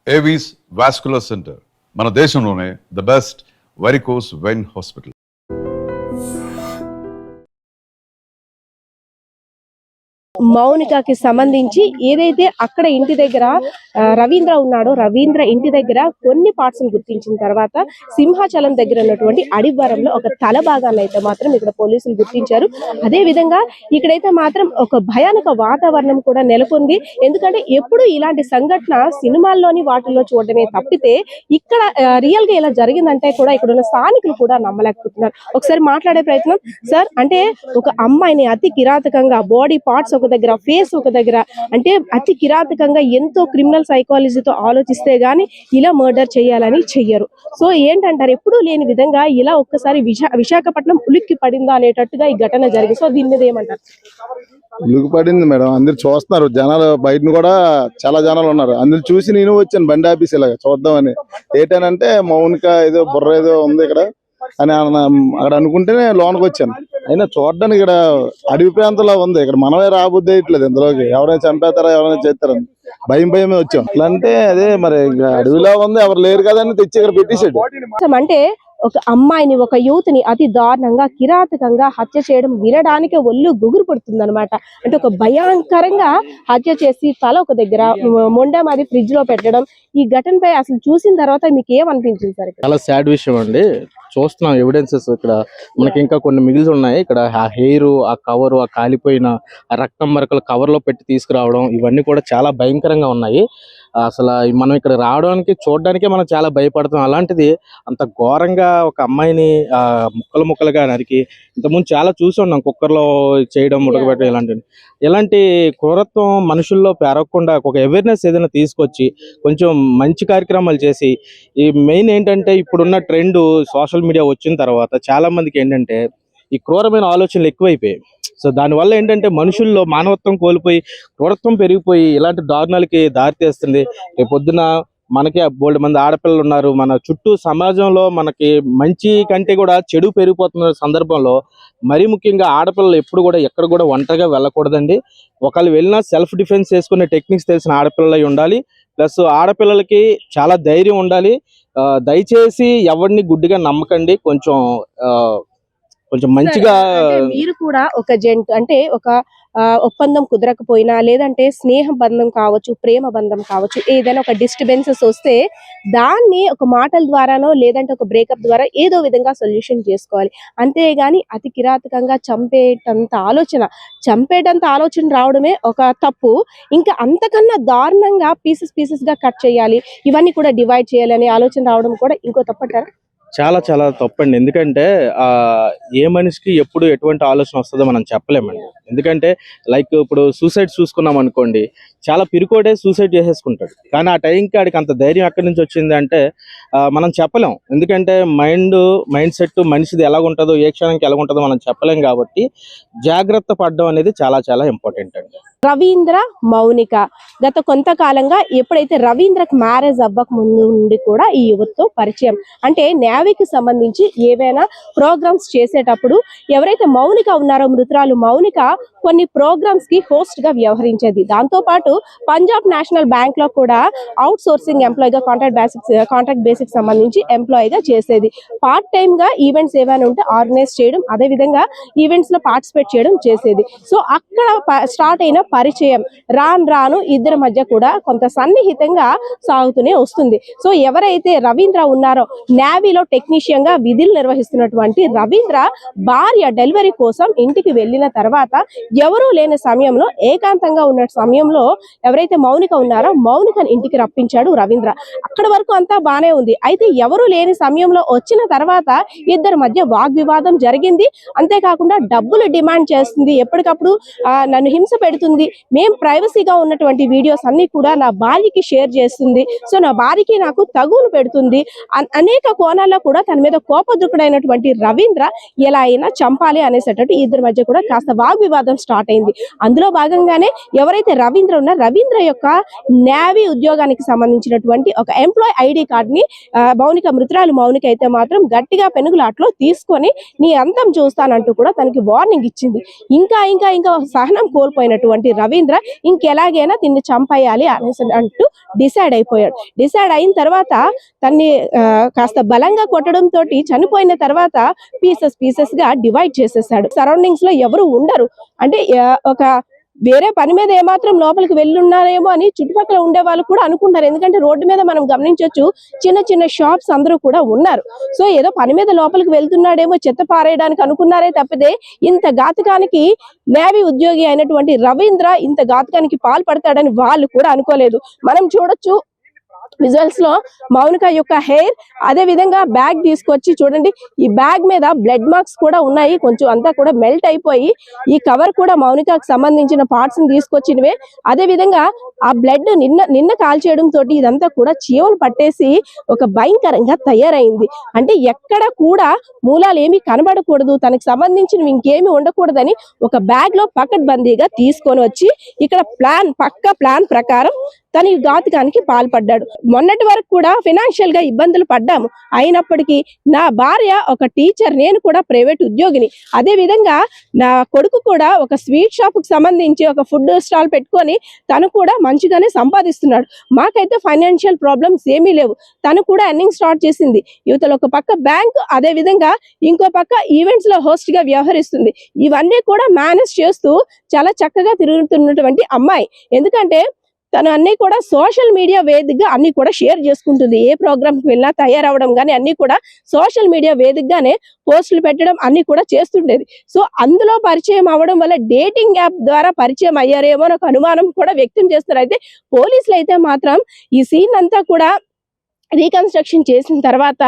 Avis vascular centre మన దేశంలోనే the best varicose vein hospital. మౌనికకి సంబంధించి ఏదైతే అక్కడ ఇంటి దగ్గర రవీంద్ర ఉన్నాడో, రవీంద్ర ఇంటి దగ్గర కొన్ని పార్ట్స్ గుర్తించిన తర్వాత సింహాచలం దగ్గర ఉన్నటువంటి అడివరంలో ఒక తల భాగాన్ని అయితే మాత్రం ఇక్కడ పోలీసులు గుర్తించారు. అదే విధంగా ఇక్కడైతే మాత్రం ఒక భయానక వాతావరణం కూడా నెలకొంది. ఎందుకంటే ఎప్పుడు ఇలాంటి సంఘటన సినిమాల్లోని వాటిల్లో చూడడమే తప్పితే ఇక్కడ రియల్ గా ఇలా జరిగిందంటే కూడా ఇక్కడ ఉన్న స్థానికులు కూడా నమ్మలేకపోతున్నారు. ఒకసారి మాట్లాడే ప్రయత్నం. సార్, అంటే ఒక అమ్మాయిని అతి కిరాతకంగా బాడీ పార్ట్స్ ఒక దగ్గర, ఫేస్ ఒక దగ్గర, అంటే అతి కిరాతకంగా ఎంతో క్రిమినల్ సైకాలజీతో ఆలోచిస్తే గానీ ఇలా మర్డర్ చేయాలని చెయ్యరు. సో ఏంటంటారు, ఎప్పుడూ లేని విధంగా ఇలా ఒక్కసారి విశాఖపట్నం ఉలిక్కి పడిందా అనేటట్టుగా ఈ ఘటన జరిగింది. సో దీని మీద ఏమంటారు? ఉలికి పడింది మేడం. అందరు చూస్తున్నారు, జనాలు బయట కూడా చాలా జనాలు ఉన్నారు. అందరు చూసి నేను వచ్చాను బండి ఆఫీస్ ఇలాగ చూద్దామని. ఏంటనంటే మౌనిక ఏదో బుర్ర ఏదో ఉంది ఇక్కడ అని అక్కడ అనుకుంటేనే లోనికి వచ్చాను. అయినా చూడడానికి ఇక్కడ అడవి ప్రాంతంలో ఉంది. ఇక్కడ మనమే రాబుద్ది వేయట్లేదు ఇందులోకి. ఎవరైనా చంపేస్తారా, ఎవరైనా చేస్తారని భయమే వచ్చాం. ఇట్లా అంటే అదే మరి అడవిలో ఉంది, ఎవరు లేరు కదా అని తెచ్చి ఇక్కడ పెట్టేసాడు. అంటే ఒక అమ్మాయిని, ఒక యూత్ ని అతి దారుణంగా కిరాతకంగా హత్య చేయడం వినడానికే ఒళ్ళు గుగురు పడుతుంది అనమాట. అంటే ఒక భయంకరంగా హత్య చేసి తల ఒక దగ్గర, మొండెం అది ఫ్రిడ్జ్ లో పెట్టడం, ఈ ఘటనపై అసలు చూసిన తర్వాత మీకు ఏమనిపించింది సార్? చాలా సాడ్ విషయం అండి. చూస్తున్నాం ఎవిడెన్సెస్ ఇక్కడ మనకి ఇంకా కొన్ని మిగిలి ఉన్నాయి. ఇక్కడ ఆ హెయిర్, ఆ కవర్, ఆ కాలిపోయిన రక్తం మరకలు కవర్ లో పెట్టి తీసుకురావడం, ఇవన్నీ కూడా చాలా భయంకరంగా ఉన్నాయి. అసలు మనం ఇక్కడ రావడానికి చూడడానికే మనం చాలా భయపడతాం. అలాంటిది అంత ఘోరంగా ఒక అమ్మాయిని ముక్కలు ముక్కలుగా నరికి, ఇంతకుముందు చాలా చూసి ఉన్నాం కుక్కర్లో చేయడం, ఉడకబెట్టడం. ఇలాంటి క్రూరత్వం మనుషుల్లో పెరగకుండా ఒక అవేర్నెస్ ఏదైనా తీసుకొచ్చి కొంచెం మంచి కార్యక్రమాలు చేసి, ఈ మెయిన్ ఏంటంటే ఇప్పుడున్న ట్రెండ్ సోషల్ మీడియా వచ్చిన తర్వాత చాలా మందికి ఏంటంటే ఈ క్రూరమైన ఆలోచనలు ఎక్కువైపోయాయి. సో దానివల్ల ఏంటంటే మనుషుల్లో మానవత్వం కోల్పోయి క్రూరత్వం పెరిగిపోయి ఇలాంటి దారుణాలకి దారితీస్తుంది. రేపు పొద్దున మనకి బోల్డ్ మంది ఆడపిల్లలు ఉన్నారు. మన చుట్టూ సమాజంలో మనకి మంచి కంటే కూడా చెడు పెరిగిపోతున్న సందర్భంలో మరీ ముఖ్యంగా ఆడపిల్లలు ఎప్పుడు కూడా ఎక్కడ కూడా ఒంటరిగా వెళ్ళకూడదండి. ఒకళ్ళు వెళ్ళినా సెల్ఫ్ డిఫెన్స్ చేసుకునే టెక్నిక్స్ తెలిసిన ఆడపిల్లలై ఉండాలి. ప్లస్ ఆడపిల్లలకి చాలా ధైర్యం ఉండాలి. దయచేసి ఎవరిని గుడ్డిగా నమ్మకండి. కొంచెం మంచిగా మీరు కూడా ఒక జెంట్, అంటే ఒక ఒప్పందం కుదరకపోయినా, లేదంటే స్నేహ బంధం కావచ్చు, ప్రేమ బంధం కావచ్చు, ఏదైనా ఒక డిస్టర్బెన్సెస్ వస్తే దాన్ని ఒక మాటల ద్వారానో లేదంటే ఒక బ్రేకప్ ద్వారా ఏదో విధంగా సొల్యూషన్ చేసుకోవాలి. అంతేగాని అతి కిరాతకంగా చంపేటంత ఆలోచన రావడమే ఒక తప్పు. ఇంకా అంతకన్నా దారుణంగా పీసెస్ గా కట్ చేయాలి, ఇవన్నీ కూడా డివైడ్ చేయాలి అనే ఆలోచన రావడం కూడా ఇంకో తప్పంటారా? చాలా చాలా తప్పండి. ఎందుకంటే ఏ మనిషికి ఎప్పుడు ఎటువంటి ఆలోచన వస్తుందో మనం చెప్పలేమండి. ఎందుకంటే లైక్ ఇప్పుడు సూసైడ్ చూసుకున్నాం అనుకోండి, చాలా పిరికోడే సూసైడ్ చేసేసుకుంటాడు. కానీ ఆ టైంకి ఆడికి అంత ధైర్యం ఎక్కడి నుంచి వచ్చింది అంటే మనం చెప్పలేం. ఎందుకంటే మైండ్ సెట్ మనిషిది ఎలాగుంటుందో, ఏ క్షణంకి ఎలాగుంటుందో మనం చెప్పలేం. కాబట్టి జాగ్రత్త పడడం అనేది చాలా చాలా ఇంపార్టెంట్ అండి. రవీంద్ర, మౌనిక గత కొంతకాలంగా ఎప్పుడైతే రవీంద్రకు మ్యారేజ్ అవ్వక ముందు నుండి కూడా ఈ యువతతో పరిచయం. అంటే నేవీకి సంబంధించి ఏవైనా ప్రోగ్రామ్స్ చేసేటప్పుడు ఎవరైతే మౌనిక ఉన్నారో, మృతురాలు మౌనిక కొన్ని ప్రోగ్రామ్స్ కి హోస్ట్ గా వ్యవహరించేది. దాంతో పాటు పంజాబ్ నేషనల్ బ్యాంక్ లో కూడా అవుట్ సోర్సింగ్ ఎంప్లాయ్ గా కాంట్రాక్ట్ బేసిక్ సంబంధించి ఎంప్లాయ్ గా చేసేది. పార్ట్ టైమ్ గా ఈవెంట్స్ ఏమైనా ఉంటే ఆర్గనైజ్ చేయడం, అదే విధంగా ఈవెంట్స్ లో పార్టిసిపేట్ చేయడం చేసేది. సో అక్కడ స్టార్ట్ అయిన పరిచయం రాను ఇద్దరి మధ్య కూడా కొంత సన్నిహితంగా సాగుతూనే వస్తుంది. సో ఎవరైతే రవీంద్ర ఉన్నారో, నేవీలో టెక్నీషియన్ గా విధులు నిర్వహిస్తున్నటువంటి రవీంద్ర భార్య డెలివరీ కోసం ఇంటికి వెళ్ళిన తర్వాత ఎవరూ లేని సమయంలో, ఏకాంతంగా ఉన్న సమయంలో ఎవరైతే మౌనిక ఉన్నారో మౌనికని ఇంటికి రప్పించాడు రవీంద్ర. అక్కడ వరకు అంతా బానే ఉంది. అయితే ఎవరు లేని సమయంలో వచ్చిన తర్వాత ఇద్దరి మధ్య వాగ్వివాదం జరిగింది. అంతేకాకుండా డబ్బులు డిమాండ్ చేస్తుంది, ఎప్పటికప్పుడు నన్ను హింస పెడుతుంది, మేం ప్రైవసీగా ఉన్నటువంటి వీడియోస్ అన్ని కూడా నా భార్యకి షేర్ చేస్తుంది, సో నా భార్యకి నాకు తగులు పెడుతుంది, అనేక కోణాల్లో కూడా తన మీద కోపదృకుడైనటువంటి రవీంద్ర ఎలా అయినా చంపాలి అనేసేటట్టు ఇద్దరి మధ్య కూడా కాస్త వాగ్వివాదం స్టార్ట్ అయింది. అందులో భాగంగానే ఎవరైతే రవీంద్ర ఉన్నారో, రవీంద్ర యొక్క నేవీ ఉద్యోగానికి సంబంధించినటువంటి ఒక ఎంప్లాయ్ ఐడి కార్డ్ ని మృతురాలు మౌనిక అయితే మాత్రం గట్టిగా పెనుగులాట్లో తీసుకొని నీ అంతం చూస్తానంటూ కూడా తనకి వార్నింగ్ ఇచ్చింది. ఇంకా సహనం కోల్పోయినటువంటి రవీంద్ర ఇంకెలాగైనా దీన్ని చంపేయాలి అనేసి అంటూ డిసైడ్ అయిపోయాడు. డిసైడ్ అయిన తర్వాత తన్ని కాస్త బలంగా కొట్టడం తోటి చనిపోయిన తర్వాత పీసెస్ గా డివైడ్ చేసేసాడు. సరౌండింగ్స్ లో ఎవరు ఉండరు, అంటే ఒక వేరే పని మీద ఏమాత్రం లోపలికి వెళ్ళున్నారేమో అని చుట్టుపక్కల ఉండే వాళ్ళు కూడా అనుకుంటారు. ఎందుకంటే రోడ్డు మీద మనం గమనించవచ్చు, చిన్న చిన్న షాప్స్ అందరూ కూడా ఉన్నారు. సో ఏదో పని మీద లోపలికి వెళ్తున్నాడేమో చెత్త పారేయడానికి అనుకున్నారే తప్పితే ఇంత ఘాతకానికి నేవీ ఉద్యోగి అయినటువంటి రవీంద్ర ఇంత ఘాతకానికి పాల్పడతాడని వాళ్ళు కూడా అనుకోలేదు. మనం చూడొచ్చు విజువల్స్ లో మౌనిక యొక్క హెయిర్, అదే విధంగా బ్యాగ్ తీసుకొచ్చి చూడండి, ఈ బ్యాగ్ మీద బ్లడ్ మార్క్స్ కూడా ఉన్నాయి, కొంచెం అంతా కూడా మెల్ట్ అయిపోయి ఈ కవర్ కూడా మౌనికకు సంబంధించిన పార్ట్స్ ని తీసుకొచ్చినవే. అదే విధంగా ఆ బ్లడ్ నిన్న కాల్చేయడం తోటి ఇదంతా కూడా చీమలు పట్టేసి ఒక భయంకరంగా తయారైంది. అంటే ఎక్కడ కూడా మూలాలు ఏమి కనబడకూడదు, తనకు సంబంధించినవి ఇంకేమి ఉండకూడదని ఒక బ్యాగ్ లో పకడ్బందీగా తీసుకొని వచ్చి ఇక్కడ పక్క ప్లాన్ ప్రకారం తన ఈ ఘాతకానికి పాల్పడ్డాడు. మొన్నటి వరకు కూడా ఫైనాన్షియల్ గా ఇబ్బందులు పడ్డాము, అయినప్పటికీ నా భార్య ఒక టీచర్, నేను కూడా ప్రైవేట్ ఉద్యోగిని, అదే విధంగా నా కొడుకు కూడా ఒక స్వీట్ షాప్ కు సంబంధించి ఒక ఫుడ్ స్టాల్ పెట్టుకొని తను కూడా మంచిగానే సంపాదిస్తున్నాడు. మాకైతే ఫైనాన్షియల్ ప్రాబ్లమ్స్ ఏమీ లేవు. తను కూడా ఎర్నింగ్ స్టార్ట్ చేసింది. యువతలో ఒక పక్క బ్యాంక్, అదే విధంగా ఇంకో పక్క ఈవెంట్స్ లో హోస్ట్ గా వ్యవహరిస్తుంది. ఇవన్నీ కూడా మేనేజ్ చేస్తూ చాలా చక్కగా తిరుగుతున్నటువంటి అమ్మాయి. ఎందుకంటే తను అన్ని కూడా సోషల్ మీడియా వేదికగా అన్ని కూడా షేర్ చేసుకుంటుంది. ఏ ప్రోగ్రామ్ కి వెళ్ళినా తయారవడం కానీ అన్ని కూడా సోషల్ మీడియా వేదికగానే పోస్టులు పెట్టడం అన్ని కూడా చేస్తుండేది. సో అందులో పరిచయం అవ్వడం వల్ల డేటింగ్ యాప్ ద్వారా పరిచయం అయ్యారేమో అని ఒక అనుమానం కూడా వ్యక్తం చేస్తారు. అయితే పోలీసులు అయితే మాత్రం ఈ సీన్ అంతా కూడా రీకన్స్ట్రక్షన్ చేసిన తర్వాత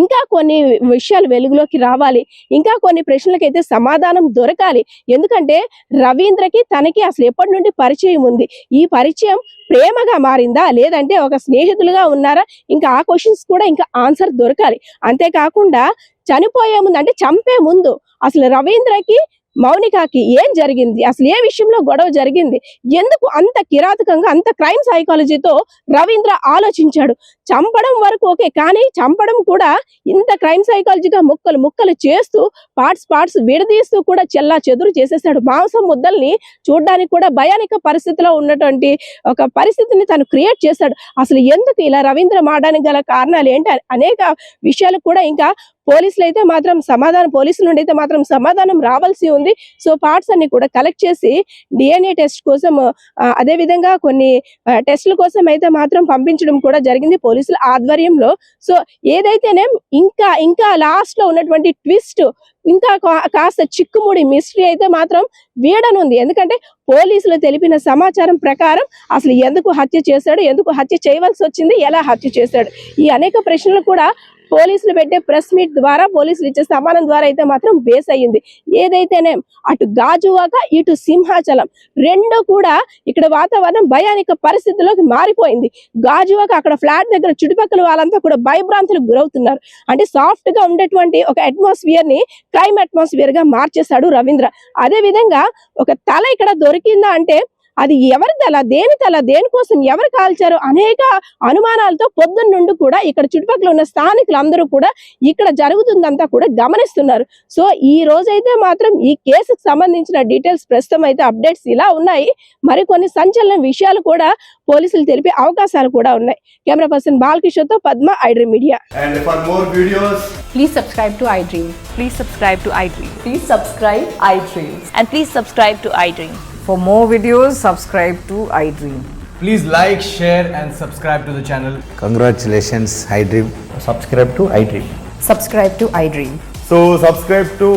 ఇంకా కొన్ని విషయాలు వెలుగులోకి రావాలి, ఇంకా కొన్ని ప్రశ్నలకైతే సమాధానం దొరకాలి. ఎందుకంటే రవీంద్రకి తనకి అసలు ఎప్పటి నుండి పరిచయం ఉంది, ఈ పరిచయం ప్రేమగా మారిందా లేదంటే ఒక స్నేహితులుగా ఉన్నారా, ఇంకా ఆ క్వశ్చన్స్ కూడా ఇంకా ఆన్సర్ దొరకాలి. అంతేకాకుండా చనిపోయే ముందు అంటే చంపే ముందు అసలు రవీంద్రకి మౌనికకి ఏం జరిగింది, అసలు ఏ విషయంలో గొడవ జరిగింది, ఎందుకు అంత కిరాతకంగా అంత క్రైమ్ సైకాలజీతో రవీంద్ర ఆలోచించాడు. చంపడం వరకు ఓకే, కానీ చంపడం కూడా ఇంత క్రైమ్ సైకాలజీగా ముక్కలు చేస్తూ పార్ట్స్ విడదీస్తూ కూడా చెల్లా చెదురు చేసేసాడు. మాంసం ముద్దల్ని చూడడానికి కూడా భయానిక పరిస్థితిలో ఉన్నటువంటి ఒక పరిస్థితిని తను క్రియేట్ చేశాడు. అసలు ఎందుకు ఇలా రవీంద్ర మారడానికి గల కారణాలు ఏంటి అనేక విషయాలు కూడా ఇంకా పోలీసులు నుండి అయితే మాత్రం సమాధానం రావాల్సి ఉంది. సో పార్ట్స్ అన్ని కూడా కలెక్ట్ చేసి డిఎన్ఏ టెస్ట్ కోసం, అదే విధంగా కొన్ని టెస్టుల కోసం అయితే మాత్రం పంపించడం కూడా జరిగింది పోలీసుల ఆధ్వర్యంలో. సో ఏదైతేనే ఇంకా లాస్ట్ లో ఉన్నటువంటి ట్విస్ట్, ఇంకా కాస్త చిక్కుముడి మిస్టరీ అయితే మాత్రం వీడనుంది. ఎందుకంటే పోలీసులు తెలిపిన సమాచారం ప్రకారం అసలు ఎందుకు హత్య చేశాడు, ఎందుకు హత్య చేయవలసి వచ్చింది, ఎలా హత్య చేశాడు, ఈ అనేక ప్రశ్నలు కూడా పోలీసులు పెట్టే ప్రెస్ మీట్ ద్వారా, పోలీసులు ఇచ్చే సమానం ద్వారా అయితే మాత్రం బేస్ అయ్యింది. ఏదైతేనే అటు గాజువాక ఇటు సింహాచలం రెండు కూడా ఇక్కడ వాతావరణం భయానిక పరిస్థితుల్లోకి మారిపోయింది. గాజువాక అక్కడ ఫ్లాట్ దగ్గర చుట్టుపక్కల వాళ్ళంతా కూడా భయభ్రాంతులకు గురవుతున్నారు. అంటే సాఫ్ట్ గా ఉండేటువంటి ఒక అట్మాస్ఫియర్ ని క్రైమ్ అట్మాస్ఫియర్ గా మార్చేశాడు రవీంద్ర. అదే విధంగా ఒక తల ఇక్కడ దొరికిందా అంటే అది ఎవరి తల, దేనికోసం ఎవరు కాల్చారు అనేక అనుమానాలతో పొద్దున్న నుండి కూడా ఇక్కడ చుట్టుపక్కల ఉన్న స్థానికులందరూ కూడా ఇక్కడ జరుగుతుందంతా కూడా గమనిస్తున్నారు. సో ఈ రోజైతే మాత్రం ఈ కేసుకు సంబంధించిన డీటెయిల్స్ ప్రస్తుతం అయితే అప్డేట్స్ ఇలా ఉన్నాయి. మరికొన్ని సంచలన విషయాలు కూడా పోలీసులు తెలిపే అవకాశాలు కూడా ఉన్నాయి. కెమెరా పర్సన్ బాలకిషోర్ తో Padma, iDream Media. And for more videos, please subscribe to iDream. Please subscribe to iDream. Please subscribe iDream. And please subscribe to iDream. For more videos, subscribe to iDream. please like, share and subscribe to the channel. Congratulations, iDream. Subscribe to iDream. Subscribe to iDream. So subscribe to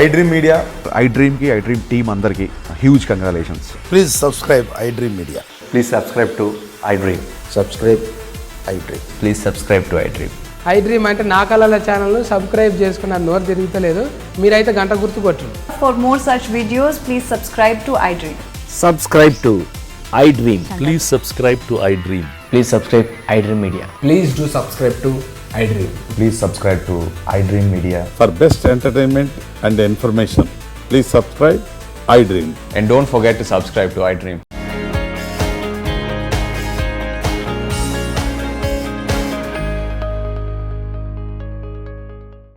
iDream Media. iDream కి iDream team అందరికి huge congratulations. Please subscribe iDream Media. Please subscribe to iDream. Subscribe iDream. Please subscribe to iDream. iDream అంటే నా కళల channel subscribe చేసుకున్న నోరు తిరుగుతలేదు, మీరైతే గంట గుర్తు కొట్టండి. For more such videos, please subscribe to iDream. Subscribe to iDream. Please subscribe to iDream. Please subscribe iDream Media. Please do subscribe to iDream. Please subscribe to iDream Media. For best entertainment and information, please subscribe iDream. And don't forget to subscribe to iDream.